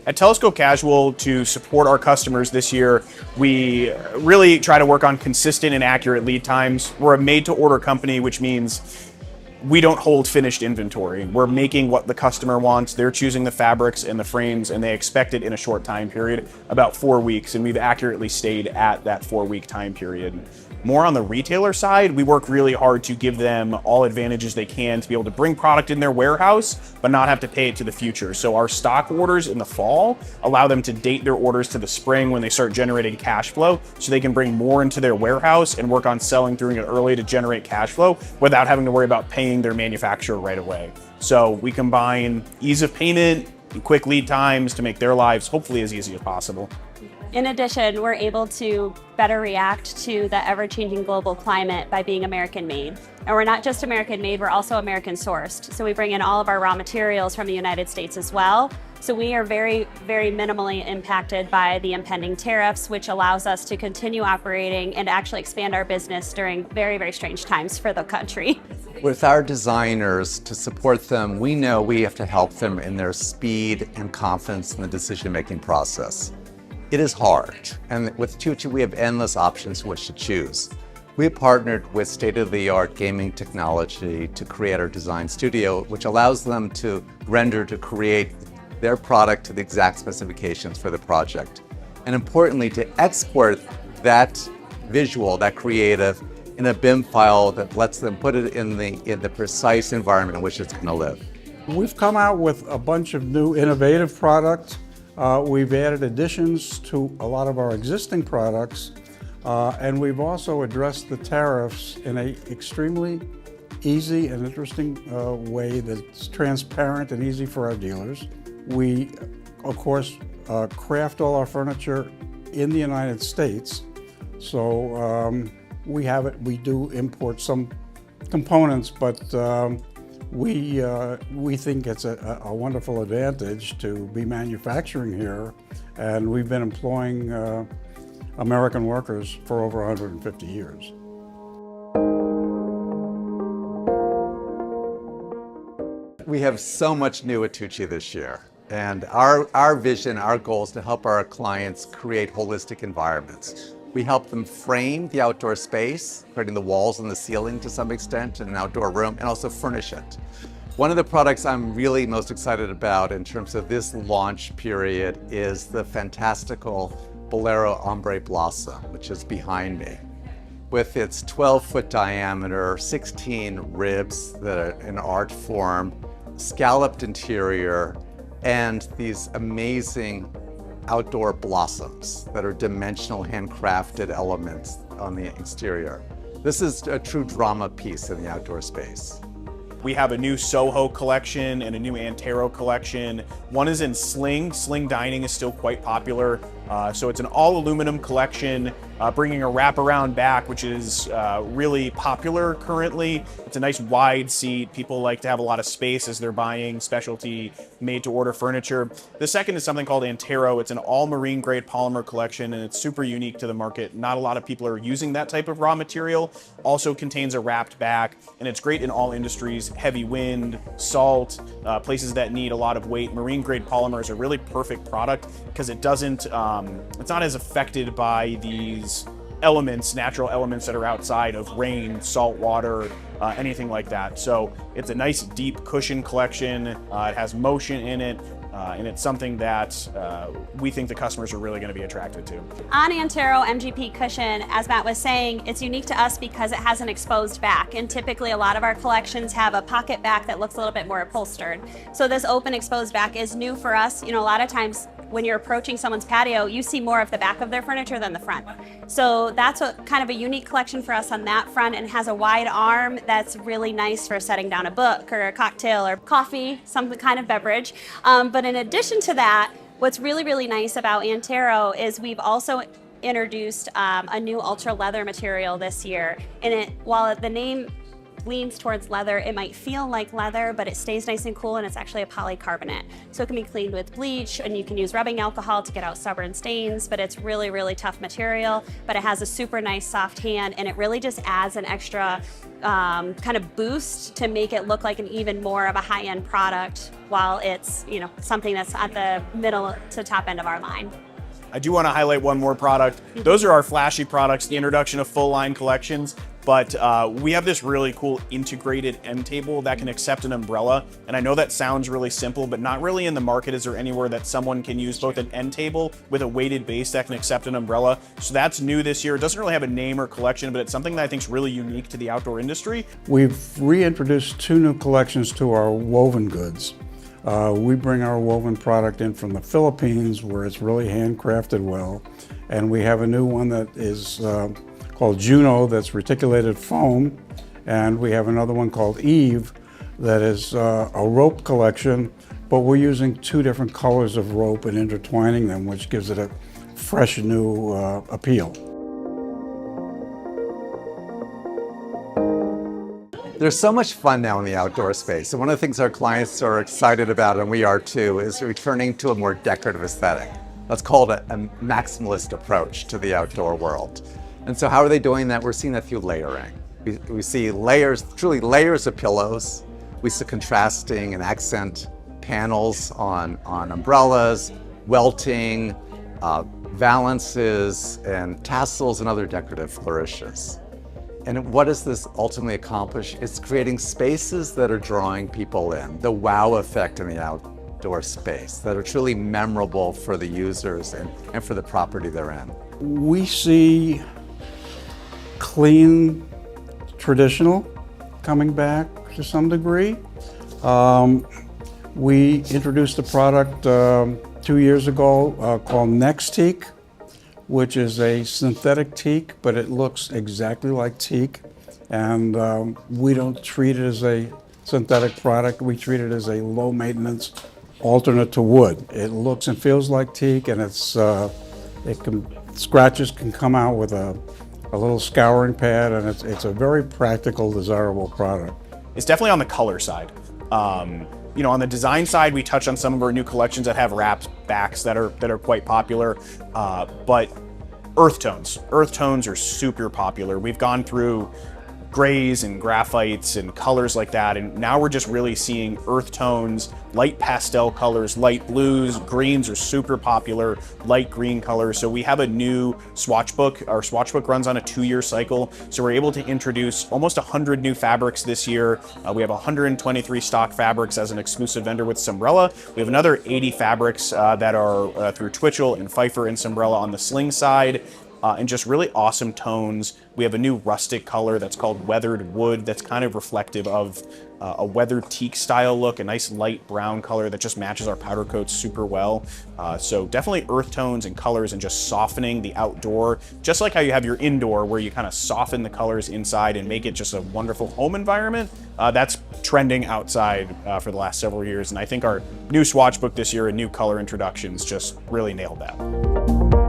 At Telescope Casual, to support our customers this year, we really try to work on consistent and accurate lead times. We're a made-to-order company, which means we don't hold finished inventory. We're making what the customer wants. They're choosing the fabrics and the frames, and they expect it in a short time period, about 4 weeks, and we've accurately stayed at that 4-week time period. More on the retailer side, we work really hard to give them all advantages they can to be able to bring product in their warehouse, but not have to pay it to the future. So our stock orders in the fall allow them to date their orders to the spring when they start generating cash flow, so they can bring more into their warehouse and work on selling through it early to generate cash flow without having to worry about paying their manufacturer right away. So we combine ease of payment and quick lead times to make their lives hopefully as easy as possible. In addition, we're able to better react to the ever-changing global climate by being American-made. And we're not just American-made, we're also American-sourced. So we bring in all of our raw materials from the United States as well. So we are very, very minimally impacted by the impending tariffs, which allows us to continue operating and actually expand our business during very, very strange times for the country. With our designers, to support them, we know we have to help them in their speed and confidence in the decision-making process. It is hard, and with Tucci, we have endless options which to choose. We have partnered with state-of-the-art gaming technology to create our design studio, which allows them to create their product to the exact specifications for the project. And importantly, to export that visual, that creative, in a BIM file that lets them put it in the precise environment in which it's going to live. We've come out with a bunch of new innovative products. We've added additions to a lot of our existing products, and we've also addressed the tariffs in an extremely easy and interesting way that's transparent and easy for our dealers. We, of course, craft all our furniture in the United States, so we do import some components, but we think it's a wonderful advantage to be manufacturing here, and we've been employing American workers for over 150 years. We have so much new at Tucci this year, and our vision, our goal is to help our clients create holistic environments. We help them frame the outdoor space, creating the walls and the ceiling to some extent in an outdoor room, and also furnish it. One of the products I'm really most excited about in terms of this launch period is the fantastical Bolero Ombre Blossom, which is behind me. With its 12-foot diameter, 16 ribs that are in art form, scalloped interior, and these amazing outdoor blossoms that are dimensional handcrafted elements on the exterior. This is a true drama piece in the outdoor space. We have a new Soho collection and a new Antero collection. One is in sling. Sling dining is still quite popular. So it's an all aluminum collection, bringing a wraparound back, which is really popular currently. It's a nice wide seat. People like to have a lot of space as they're buying specialty made-to-order furniture. The second is something called Antero. It's an all marine grade polymer collection, and it's super unique to the market. Not a lot of people are using that type of raw material. Also contains a wrapped back, and it's great in all industries. Heavy wind, salt, places that need a lot of weight. Marine grade polymer is a really perfect product because it doesn't, it's not as affected by these elements, natural elements that are outside of rain, salt water, anything like that. So it's a nice deep cushion collection. It has motion in it. And it's something that we think the customers are really going to be attracted to. On Antero MGP cushion, as Matt was saying, it's unique to us because it has an exposed back, and typically a lot of our collections have a pocket back that looks a little bit more upholstered. So this open exposed back is new for us. You know, a lot of times when you're approaching someone's patio, you see more of the back of their furniture than the front. So that's kind of a unique collection for us on that front, and has a wide arm that's really nice for setting down a book or a cocktail or coffee, some kind of beverage. But in addition to that, what's really, really nice about Antero is we've also introduced a new ultra leather material this year. And while the name leans towards leather. It might feel like leather, but it stays nice and cool, and it's actually a polycarbonate. So it can be cleaned with bleach, and you can use rubbing alcohol to get out stubborn stains, but it's really, really tough material, but it has a super nice soft hand, and it really just adds an extra kind of boost to make it look like an even more of a high-end product while it's, you know, something that's at the middle to top end of our line. I do want to highlight one more product. Those are our flashy products, the introduction of full line collections, but we have this really cool integrated end table that can accept an umbrella. And I know that sounds really simple, but not really in the market is there anywhere that someone can use both an end table with a weighted base that can accept an umbrella. So that's new this year. It doesn't really have a name or collection, but it's something that I think is really unique to the outdoor industry. We've reintroduced 2 new collections to our woven goods. We bring our woven product in from the Philippines, where it's really handcrafted well. And we have a new one that is called Juno, that's reticulated foam. And we have another one called Eve that is a rope collection, but we're using 2 different colors of rope and intertwining them, which gives it a fresh new appeal. There's so much fun now in the outdoor space. And one of the things our clients are excited about, and we are too, is returning to a more decorative aesthetic. Let's call it a maximalist approach to the outdoor world. And so how are they doing that? We're seeing that through layering. We see layers, truly layers of pillows. We see contrasting and accent panels on umbrellas, welting, valances, and tassels and other decorative flourishes. And what does this ultimately accomplish? It's creating spaces that are drawing people in, the wow effect in the outdoor space, that are truly memorable for the users and for the property they're in. We see clean, traditional coming back to some degree. We introduced a product 2 years ago called Nexteak, which is a synthetic teak, but it looks exactly like teak. And we don't treat it as a synthetic product. We treat it as a low maintenance alternate to wood. It looks and feels like teak, and scratches can come out with a little scouring pad, and it's a very practical, desirable product. It's definitely on the color side. You know, on the design side, we touch on some of our new collections that have wrapped backs that are quite popular, but earth tones are super popular. We've gone through grays and graphites and colors like that, and now we're just really seeing earth tones, light pastel colors, light blues, greens are super popular, light green colors. So we have a new swatch book. Our swatch book runs on a 2-year cycle, so we're able to introduce almost 100 new fabrics this year. We have 123 stock fabrics as an exclusive vendor with Sunbrella. We have another 80 fabrics that are through Twitchell and Pfeiffer and Sunbrella on the sling side. And just really awesome tones. We have a new rustic color that's called Weathered Wood that's kind of reflective of a weathered teak style look, a nice light brown color that just matches our powder coats super well. So definitely earth tones and colors and just softening the outdoor, just like how you have your indoor where you kind of soften the colors inside and make it just a wonderful home environment. That's trending outside for the last several years. And I think our new swatch book this year and new color introductions just really nailed that.